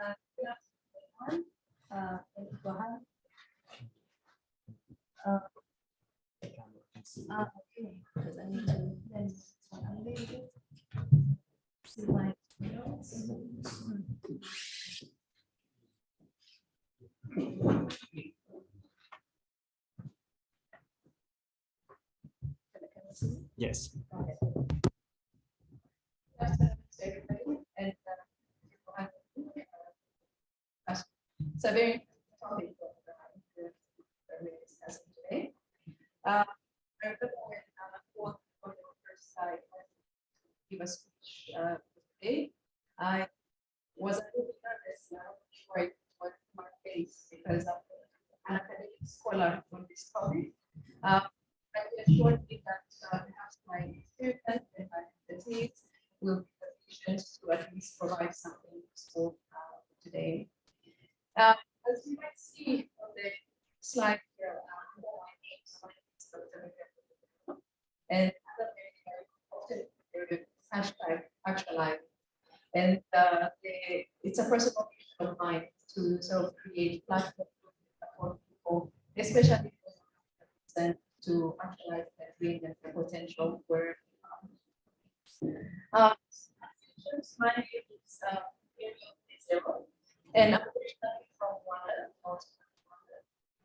Good afternoon, everyone. Go ahead. Okay, because I need to then see my notes. Yes. Okay. Good afternoon to everybody, and it's a very interesting topic that we're discussing today. I remember when one of the first give a speech today, I was a little nervous before it was my face because I'm an academic scholar on this topic. But he assured me that perhaps my experience and my expertise will be sufficient to at least provide something useful today. As you might see on the slide here, and often hashtag actualize. And it's a personal mission of mine to sort of create platforms for people, especially to actualize their dream and their potential. Where my name is Myriam Munezero, and I'm originally from Rwanda,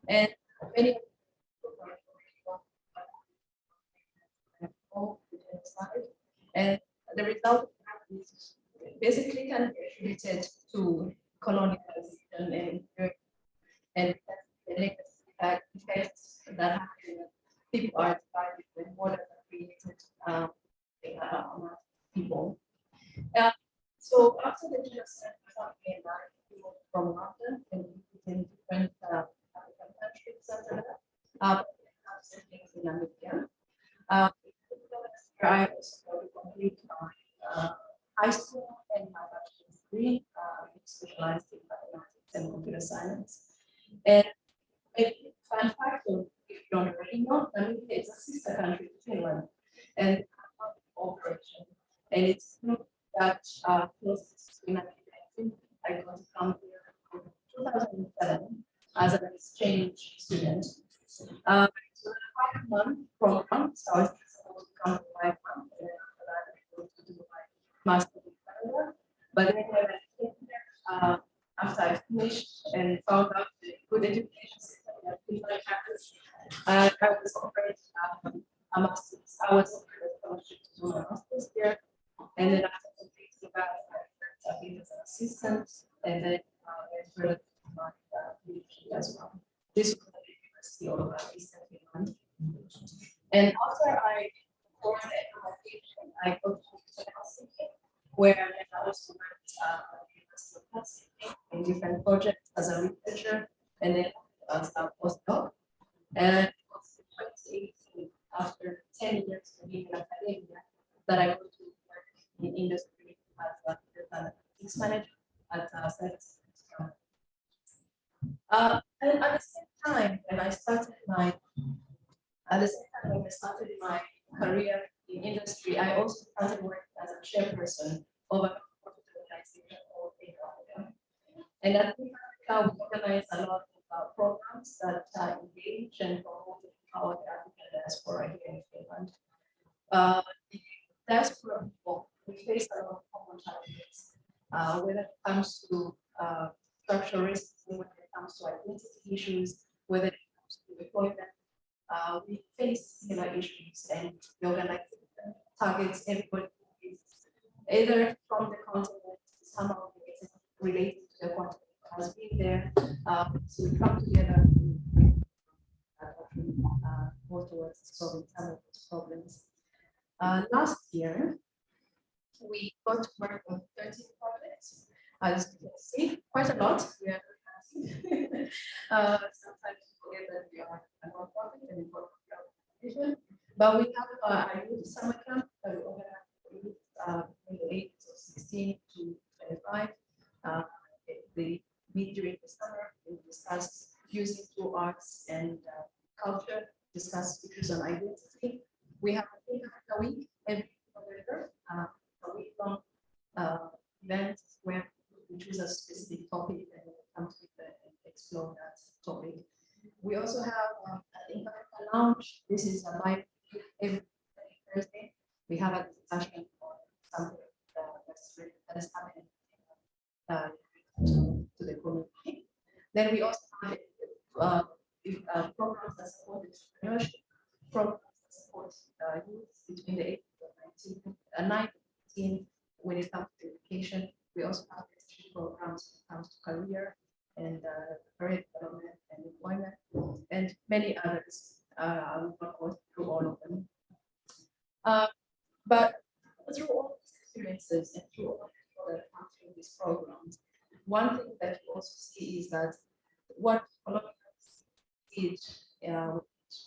and many of and the result of that is basically can be attributed to colonialism and the negative effects that happen. People are divided when borders are created people. So after the genocide, people from London and in different African countries after that, things in Namibia. I also completed my high school and my bachelor's degree, specialized in mathematics and computer science. And a fun fact, if you don't already know, Namibia is a sister country to Finland, and cooperation. And it's not that close to Namibia. I got to come here in 2007 as an exchange student. So a 5-month program, so I was supposed to come to 5 months, and after that I was to do my master's in Canada. But then when I came here, after I finished and found out the good education system that we might have, I was offered a master's. I was offered a scholarship to do my master's here, and then after completing that, I worked as an assistant, and then I further to my PhD as well. This was at the University of Eastern Finland. And after I was at my PhD, I go to Helsinki, where I also worked at the University of Helsinki in different projects as a researcher, and then as a postdoc. And it was in 2018, after 10 years of being in academia, that I go to work in industry as a analytics manager at Service. And at the same time, when I started my career in industry, I also started working as a chairperson of a organization called Retraining. And at Africa, we organize a lot of programs that engage and promote the power of the African diaspora here in Finland. The diaspora people, we face a lot of common challenges, whether it comes to structural racism, whether it comes to identity issues, whether it comes to employment. We face similar issues, and the organization targets everybody who is either from the continent, somehow related to the continent, has been there, to come together and go towards solving some of these problems. Last year, we got to work on 13 projects. As you can see, quite a lot. We are sometimes we forget that we are a non-profit and important organization. But we have a youth summer camp that we organize in the ages of 16 to 25. They meet during the summer and discuss using through arts and culture, discuss issues on identity. We have a week every November, a week-long event where we choose choose a specific topic and come to it and explore that topic. We also have an Africa Lounge. This is a live every Thursday. We have a discussion on something that is happening to the community. Then we also have programs that support entrepreneurship, programs that support youth between the ages of 9 and 18 when it comes to education. We also have programs when it comes to career and career development and employment, and many others. I will not go through all of them. But through all these experiences and through all the through these programs, one thing that you also see is that what colonials did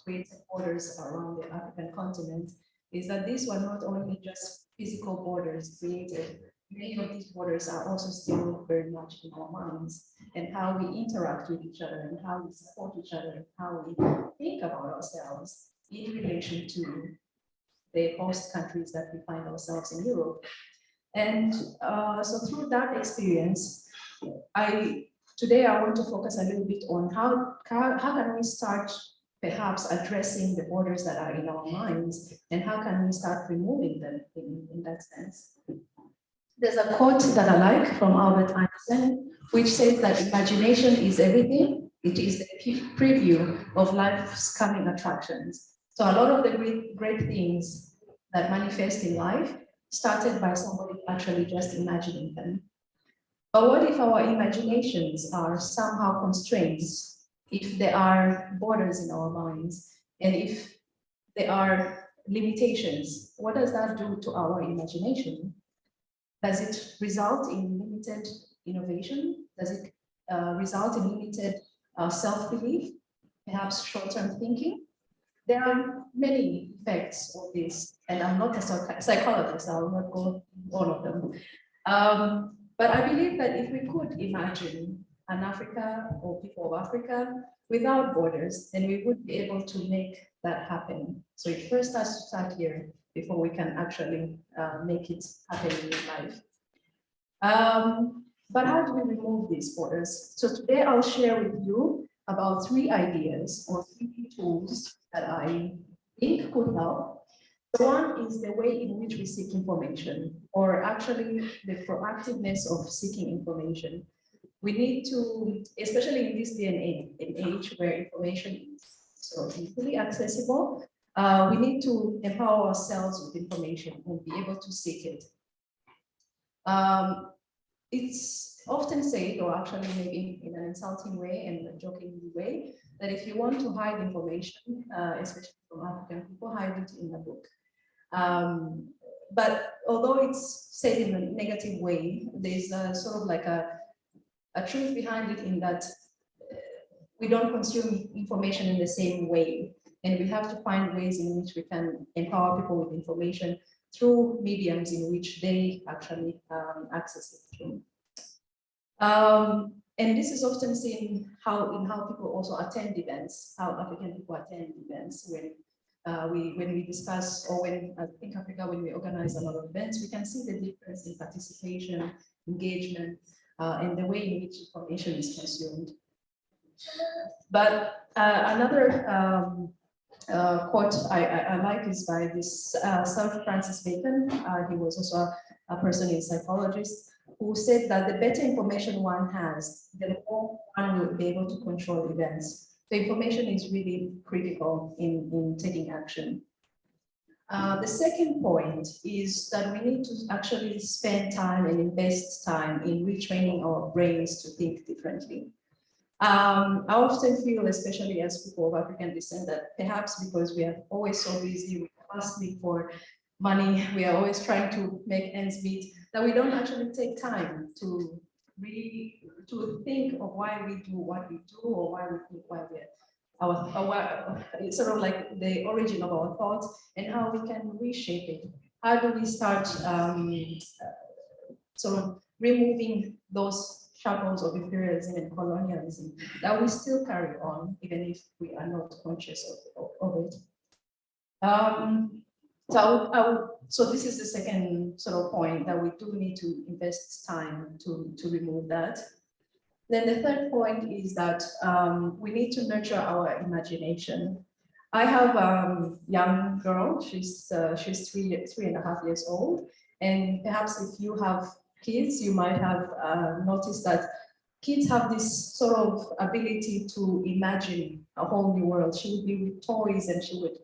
creating borders around the African continent is that these were not only just physical borders created. Many of these borders are also still very much in our minds, and how we interact with each other and how we support each other and how we think about ourselves in relation to the host countries that we find ourselves in Europe. And so through that experience, today I want to focus a little bit on how can we start perhaps addressing the borders that are in our minds, and how can we start removing them in that sense. There's a quote that I like from Albert Einstein, which says that imagination is everything. It is the preview of life's coming attractions. So a lot of the great things that manifest in life started by somebody actually just imagining them. But what if our imaginations are somehow constraints, if there are borders in our minds, and if there are limitations? What does that do to our imagination? Does it result in limited innovation? Does it result in limited self-belief, perhaps short-term thinking? There are many effects of this, and I'm not a psychologist, I will not go all of them. But I believe that if we could imagine an Africa or people of Africa without borders, then we would be able to make that happen. So it first has to start here before we can actually make it happen in life. But how do we remove these borders? So today I'll share with you about 3 ideas or 3 tools that I think could help. So one is the way in which we seek information, or actually the proactiveness of seeking information. We need to, especially in this day and age where information is so easily accessible, we need to empower ourselves with information and be able to seek it. It's often said, or actually maybe in an insulting way and a joking way, that if you want to hide information, especially from African people, hide it in a book. But although it's said in a negative way, there's sort of like a truth behind it, in that we don't consume information in the same way. And we have to find ways in which we can empower people with information through mediums in which they actually access it through. And this is often seen in how people also attend events, how African people attend events. When we discuss, or when I think Africa, when we organize a lot of events, we can see the difference in participation, engagement, and the way in which information is consumed. But another quote I like is by this Sir Francis Bacon. He was also a person in psychologist, who said that the better information one has, the more one will be able to control events. The information is really critical in taking action. The second point is that we need to actually spend time and invest time in retraining our brains to think differently. I often feel, especially as people of African descent, that perhaps because we are always so busy, we are hustling for money, we are always trying to make ends meet, that we don't actually take time to really think of why we do what we do, or why we think why we're it's sort of like the origin of our thoughts and how we can reshape it. How do we start sort of removing those shackles of imperialism and colonialism that we still carry on, even if we are not conscious of it. So this is the second sort of point, that we do need to invest time to remove that. Then the third point is that we need to nurture our imagination. I have a young girl, she's 3.5 years old, and perhaps if you have kids, you might have noticed that kids have this sort of ability to imagine a whole new world. She would be with toys, and she would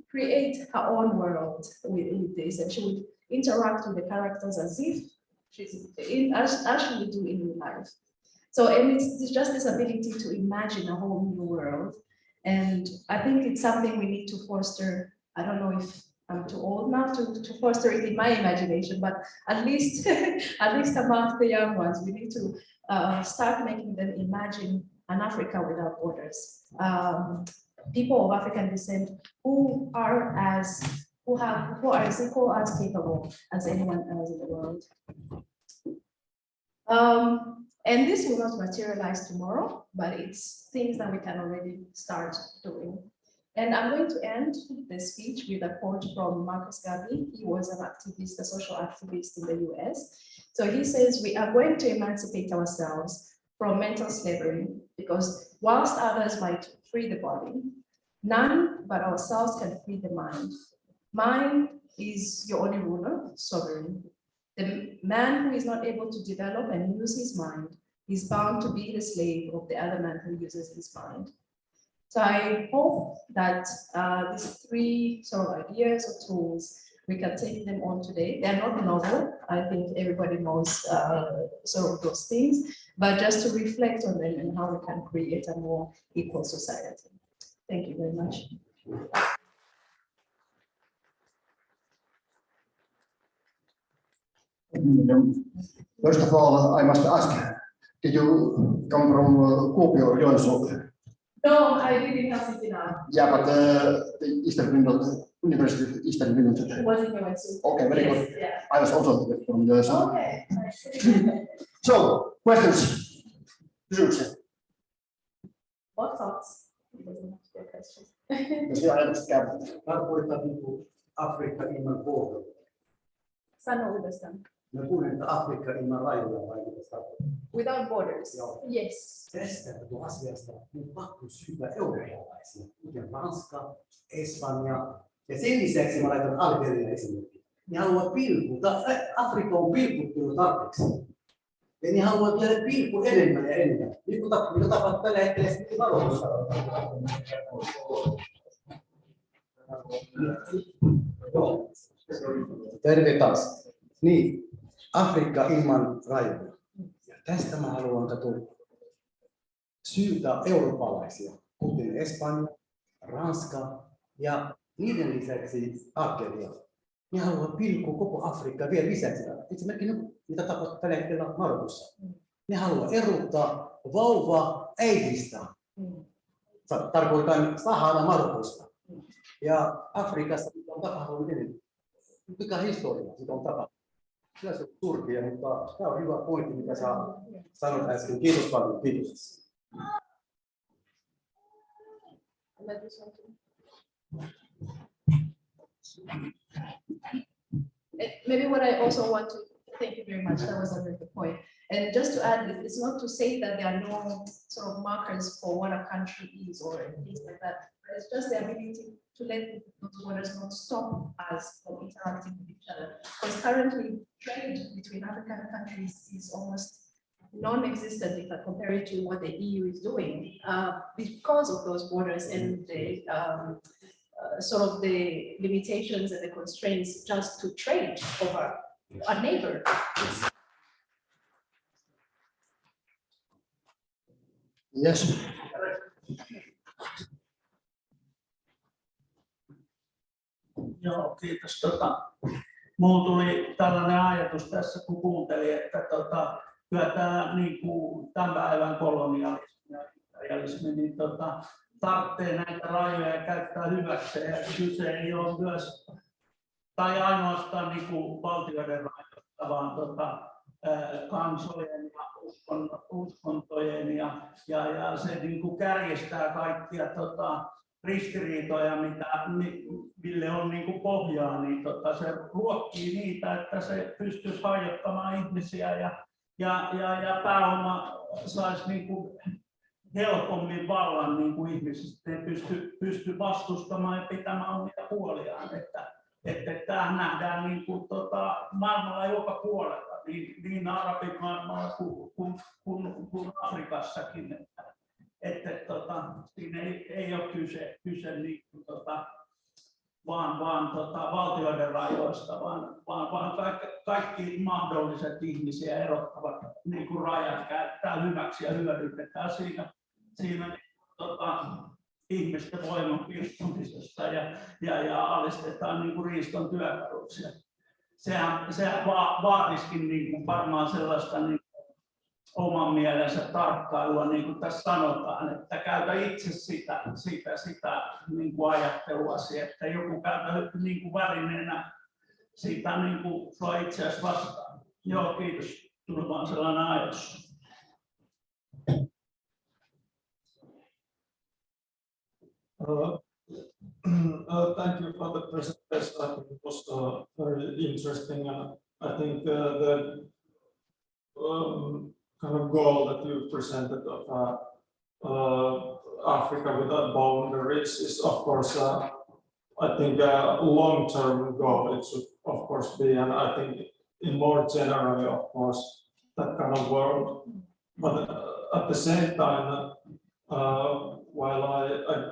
create her own world with this, and she would interact with the characters as if as she would do in real life. So, and it's just this ability to imagine a whole new world. And I think it's something we need to foster. I don't know if I'm too old now to foster it in my imagination, but at least among the young ones, we need to start making them imagine an Africa without borders. People of African descent who are as equal, as capable as anyone else in the world. And this will not materialize tomorrow, but it's things that we can already start doing. And I'm going to end the speech with a quote from Marcus Gabby. He was an activist, a social activist in the US. So he says, "We are going to emancipate ourselves from mental slavery, because whilst others might free the body, none but ourselves can free the mind. Mind is your only ruler, sovereign. The man who is not able to develop and use his mind is bound to be the slave of the other man who uses his mind." So I hope that these three sort of ideas or tools, we can take them on today. They're not novel. I think everybody knows sort of those things, but just to reflect on them and how we can create a more equal society. Thank you very much. First of all, I must ask, did you come from Kuopio or Joensuu? No, I live in Helsinki now. Yeah, but the Eastern University of Eastern Finland. It was in Joensuu. Okay, very Yes, good. yeah. I was also from Joensuu. Okay. So, questions? Kysymyksiä? What thoughts? It doesn't have to be a question. Jos vielä ajatukset käyvät. Tarkoittaa Afrikka ilman vuoroa. Sano uudestaan. Me puhumme, että Afrikka ilman rajoja vai mitä sitä? Without borders. Joo. Yes. Tästä asiasta on pakko syytä eurooppalaisia, kuten Ranska, Espanja. Ja sen lisäksi mä laitan Algeria esimerkiksi. Ne haluavat pilkkuta. Afrikka on pilkuttunut tarpeeksi. Ja ne haluavat tehdä pilkku enemmän ja enemmän. Mitä tapahtuu tällä hetkellä sitten Marokossa? Terve taas. Niin, Afrikka ilman rajoja. Ja tästä mä haluan syytä eurooppalaisia, kuten Espanja, Ranska ja niiden lisäksi Algeria. Ne haluavat pilkkua koko Afrikkaa vielä lisäksi. Esimerkiksi mitä tapahtuu tällä hetkellä Marokossa. Ne haluavat erottaa vauva äidistä. Tarkoitan Sahara Marokosta. Ja Afrikassa on tapahtunut enemmän. Mikä historia siitä on tapahtunut? Kyllä se on surkia, mutta tämä on hyvä pointti, mitä sä sanoit äsken. Kiitos paljon. Kiitos. Maybe what I also want to thank you very much. That was a very good point. And just to add, it's not to say that there are no sort of markers for what a country is or things like that. But it's just the ability to let those borders not stop us from interacting with each other. Because currently, trade between African countries is almost non-existent if I compare it to what the EU is doing because of those borders and the sort of the limitations and the constraints just to trade over a neighbor. Yes. Joo, kiitos. Minulla tuli tällainen ajatus tässä, kun kuuntelin, että kyllä tämä niin kuin tämän päivän kolonialismi ja imperialismi niin tarvitsee näitä rajoja käyttää hyväkseen. Ja kyse ei ole myös, tai ainoastaan niin kuin valtioiden rajoista, vaan kansojen ja uskontojen ja se niin kuin kärjestää kaikkia ristiriitoja, mille on niin kuin pohjaa, niin se ruokkii niitä, että se pystyisi hajottamaan ihmisiä ja pääoma saisi niin kuin helpommin vallan niin kuin ihmisistä, ei pysty vastustamaan ja pitämään omia puoliaan. Että tämä nähdään niin kuin, maailmalla joka puolella, niin arabimaailmalla kuin Afrikassakin. Että siinä ei ole kyse niin kuin, vaan valtioiden rajoista, vaan kaikki mahdolliset ihmisiä erottavat niin kuin rajat käytetään hyväksi ja hyödynnetään siinä ihmisten voiman pirstomisesta ja alistetaan niin kuin riiston työkaluksi. Sehän vaatisikin niin kuin varmaan sellaista niin oman mielensä tarkkailua, niin kuin tässä sanotaan, että käytä itse sitä niin kuin ajatteluasi, että joku käytä niin kuin välineenä sitä niin kuin sua itseäsi vastaan. Joo, kiitos. Tuli vaan sellainen ajatus. Thank you for the presentation. I think it was very interesting, and I think the kind of goal that you presented of Africa without boundaries is, of course, I think a long-term goal. It should, of course, be, and I think in more generally, of course, that kind of world. But at the same time, while I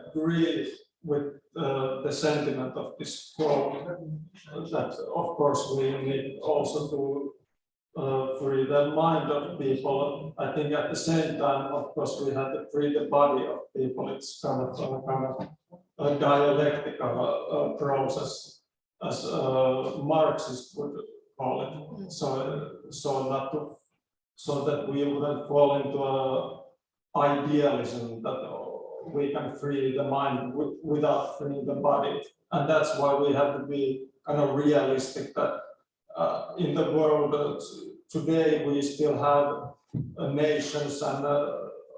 agree with the sentiment of this quote, that of course we need also to free the mind of people. I think at the same time, of course, we have to free the body of people. It's kind of a dialectical process, as Marxists would call it. So that we wouldn't fall into idealism that we can free the mind without freeing the body, and that's why we have to be kind of realistic that in the world today we still have nations, and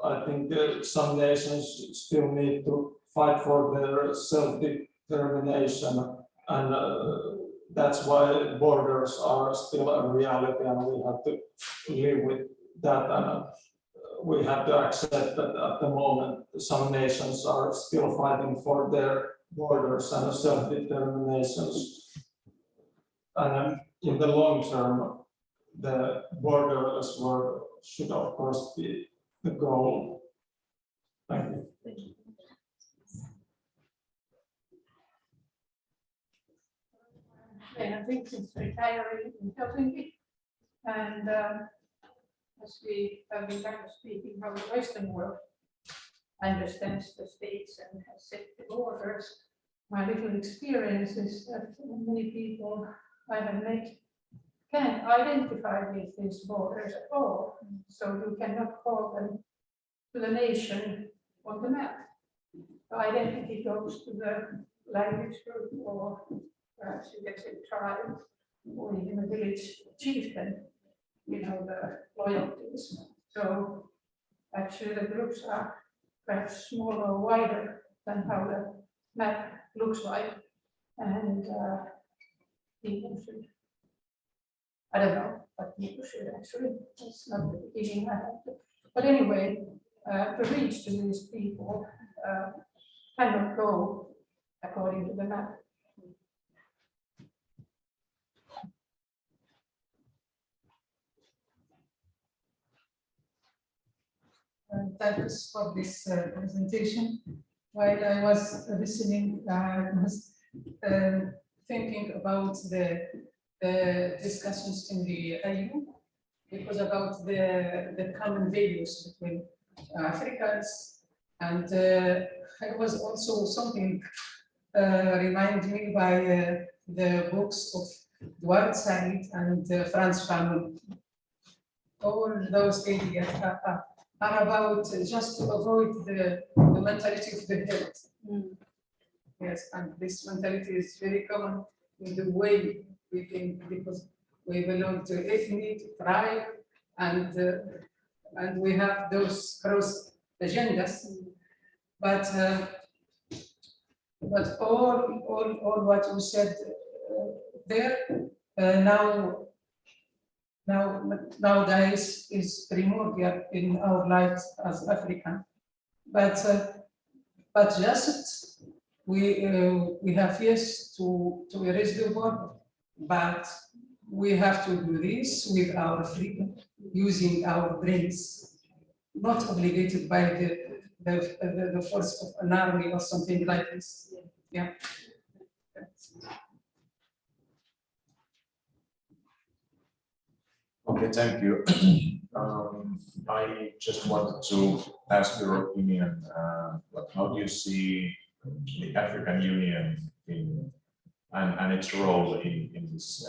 I think some nations still need to fight for their self-determination, and that's why borders are still a reality, and we have to live with that, and we have to accept that at the moment some nations are still fighting for their borders and self-determinations, and in the long term the borderless world should of course be the goal. Thank you. Thank you. I think since retiring in Helsinki, and as we have been kind of speaking how the Western world understands the states and has set the borders, my little experience is that many people I have met can't identify with these borders at all. So you cannot call them to the nation on the map. The identity goes to the language group, or perhaps you get a tribe, or even a village chieftain, you know, the loyalties. So actually the groups are perhaps smaller or wider than how the map looks like. And people should, I don't know, but people should actually, it's not the beginning I have to. But anyway, the reach to these people cannot go according to the map. Thanks for this presentation. While I was listening, I was thinking about the discussions in the EU, because about the common values between Africans, and it was also something reminded me by the books of Duarte Said and Franz Fanon. All those ideas are about just to avoid the mentality of the herd. Yes, and this mentality is very common in the way we think, because we belong to ethnic, tribe, and we have those cross agendas. But But all what you said there nowadays is primordial in our lives as African. But just we have yes to erase the war, but we have to do this with our freedom, using our brains, not obligated by the force of an army or something like this. Yeah. Okay, thank you. I just wanted to ask your opinion. How do you see the African Union and its role in this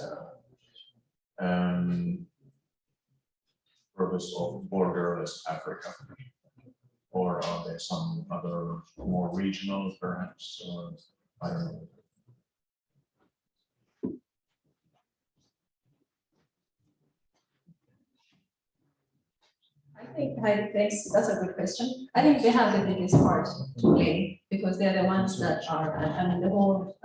purpose of borderless Africa? Or are there some other more regional, perhaps? I don't know. Hi, thanks. That's a good question. I think they have the biggest part to play because they're the ones that are, I mean, the whole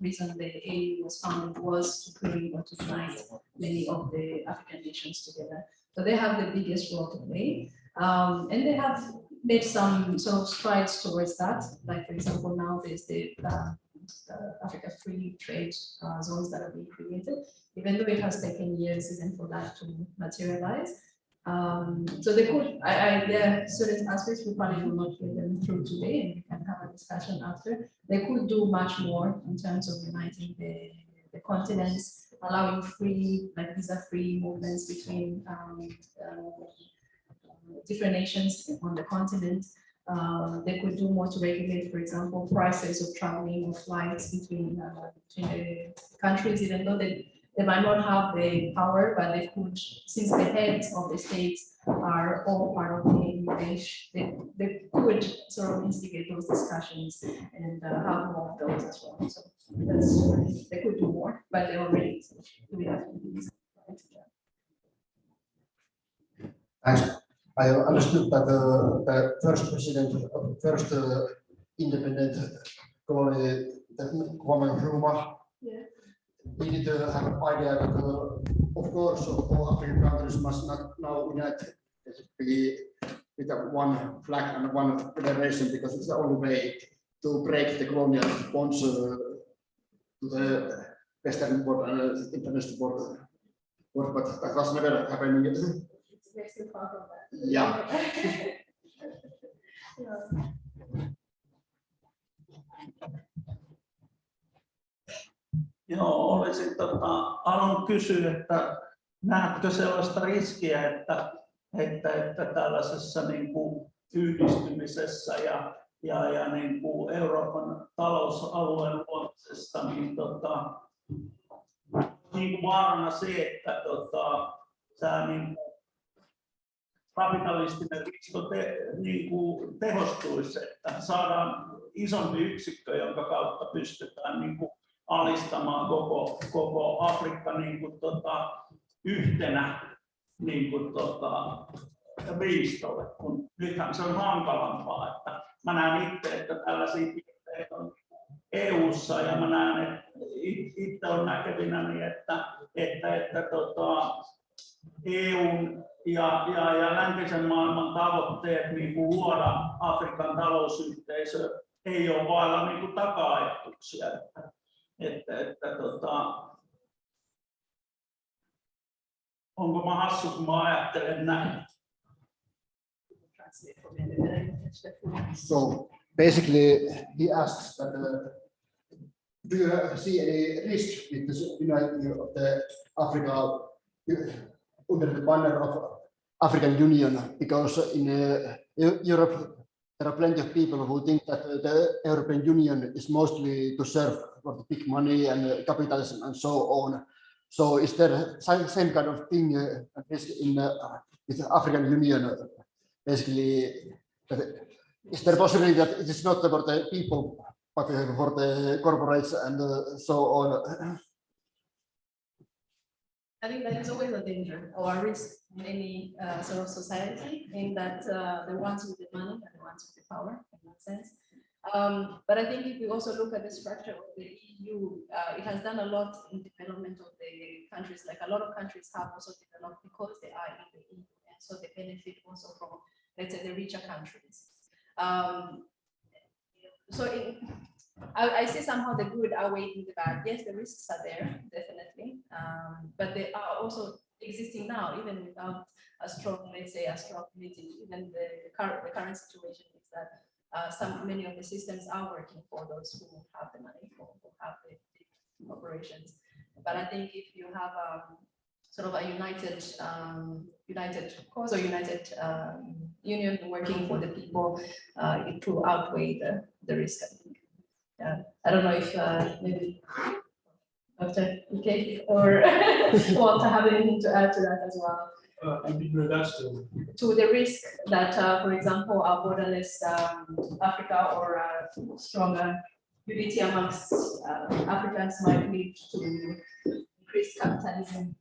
reason the AU was founded was to bring or to unite many of the African nations together. So they have the biggest role to play. And they have made some sort of strides towards that. Like, for example, now there's the Africa Free Trade zones that are being created, even though it has taken years even for that to materialize. So they could, there are certain aspects we probably will not get them through today, and we can have a discussion after. They could do much more in terms of uniting the continents, allowing free, like visa-free movements between different nations on the continent. They could do more to regulate, for example, prices of traveling or flights between the countries, even though they might not have the power, but they could, since the heads of the states are all part of the English, they could sort of instigate those discussions and have more of those as well. So that's, they could do more, but they already do have to do this. Thanks. I understood that the first president of the first independent colony, the Kwame Nkrumah, needed to have an idea that, of course, all African countries must not now unite with one flag and one federation, because it's the only way to break the colonial bonds to the Western world and international world. But that was never happening. Yeah. Joo, olisin halunnut kysyä, että näetkö sellaista riskiä, että tällaisessa niin kuin yhdistymisessä ja niin kuin Euroopan talousalueen luomisesta niin niin kuin vaarana se, että tämä niin kapitalistinen risto niin kuin tehostuisi, että saadaan isompi yksikkö, jonka kautta pystytään niin kuin alistamaan koko Afrikka niin kuin yhtenä niin kuin riistolle, kun nythän se on hankalampaa, että mä näen itse, että tällaisia piirteitä on EU:ssa ja mä näen, että itse on näkevinäni, että EUn ja läntisen maailman tavoitteet niin kuin luoda Afrikan talousyhteisö ei ole vailla niin kuin taka-ajatuksia. Onko mä hassu, kun mä ajattelen näin? So basically, he asks that do you see any risk with the uniting of the Africa under the banner of African Union? Because in Europe, there are plenty of people who think that the European Union is mostly to serve for the big money and capitalism and so on. So is there same kind of thing in with the African Union? Basically, is there a possibility that it is not for the people, but for the corporates and so on? I think that is always a danger or a risk in any sort of society, in that the ones with the money are the ones with the power, in that sense. But I think if we also look at the structure of the EU, it has done a lot in development of the countries. Like a lot of countries have also developed because they are in the EU, and so they benefit also from, let's say, the richer countries. I see somehow the good outweighing the bad. Yes, the risks are there, definitely, but they are also existing now, even without a strong, let's say, a strong committee. Even the current situation is that many of the systems are working for those who have the money, who have the operations. But I think if you have sort of a united cause or united union working for the people, it will outweigh the risk, I think. Yeah, I don't know if maybe Dr. Ike or want to have anything to add to that as well. In regards to the risk that, for example, a borderless Africa or a stronger unity amongst Africans might lead to increased capitalism.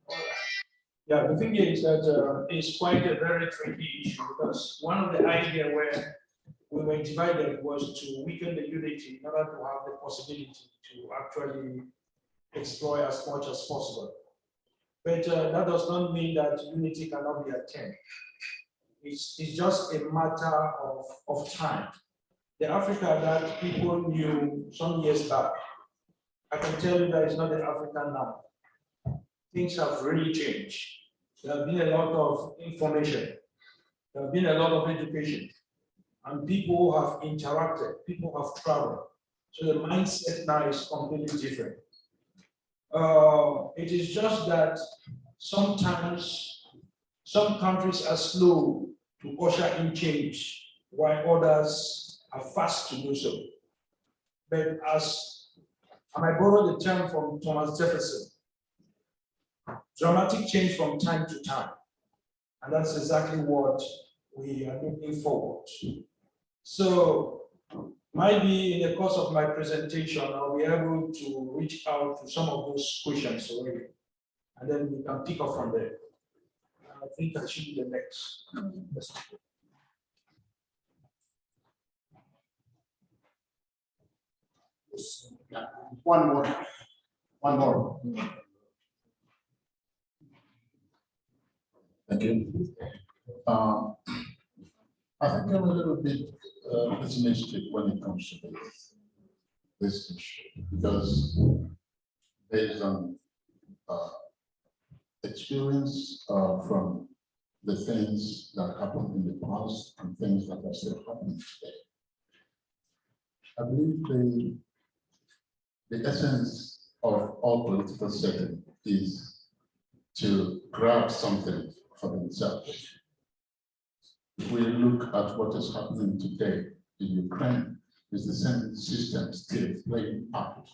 Yeah, the thing is that it's quite a very tricky issue, because one of the ideas where we were divided was to weaken the unity in order to have the possibility to actually exploit as much as possible. But that does not mean that unity cannot be attained. It's just a matter of time. The Africa that people knew some years back, I can tell you that it's not the Africa now. Things have really changed. There have been a lot of information. There have been a lot of education. And people have interacted, people have traveled. So the mindset now is completely different. It is just that sometimes some countries are slow to usher in change, while others are fast to do so. But as I borrow the term from Thomas Jefferson, dramatic change from time to time. And that's exactly what we are looking forward to. So maybe in the course of my presentation, I'll be able to reach out to some of those questions already, and then we can pick up from there. I think that should be the next. One more. Thank you. I think I'm a little bit pessimistic when it comes to this issue, because based on experience from the things that happened in the past and things that are still happening today, I believe the essence of all political setting is to grab something for themselves. If we look at what is happening today in Ukraine, is the same system still playing out.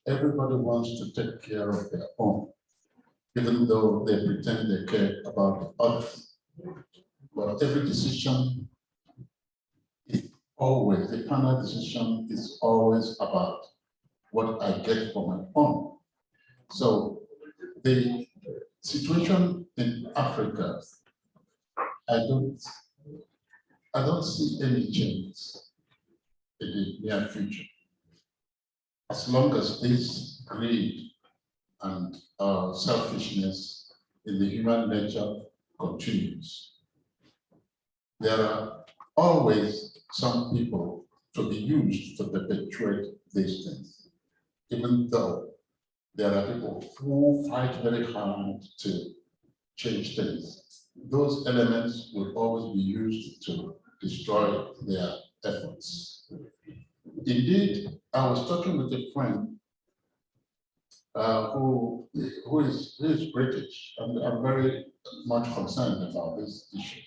Everybody wants to take care of their own, even though they pretend they care about others. But every decision is always, the final decision is always about what I get for my own. So the situation in Africa, I don't see any changes in the near future. As long as this greed and selfishness in the human nature continues, there are always some people to be used to perpetuate these things, even though there are people who fight very hard to change things. Those elements will always be used to destroy their efforts. Indeed, I was talking with a friend who is British, and I'm very much concerned about this issue.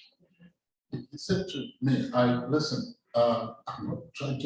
He said to me, listen, I'm not trying to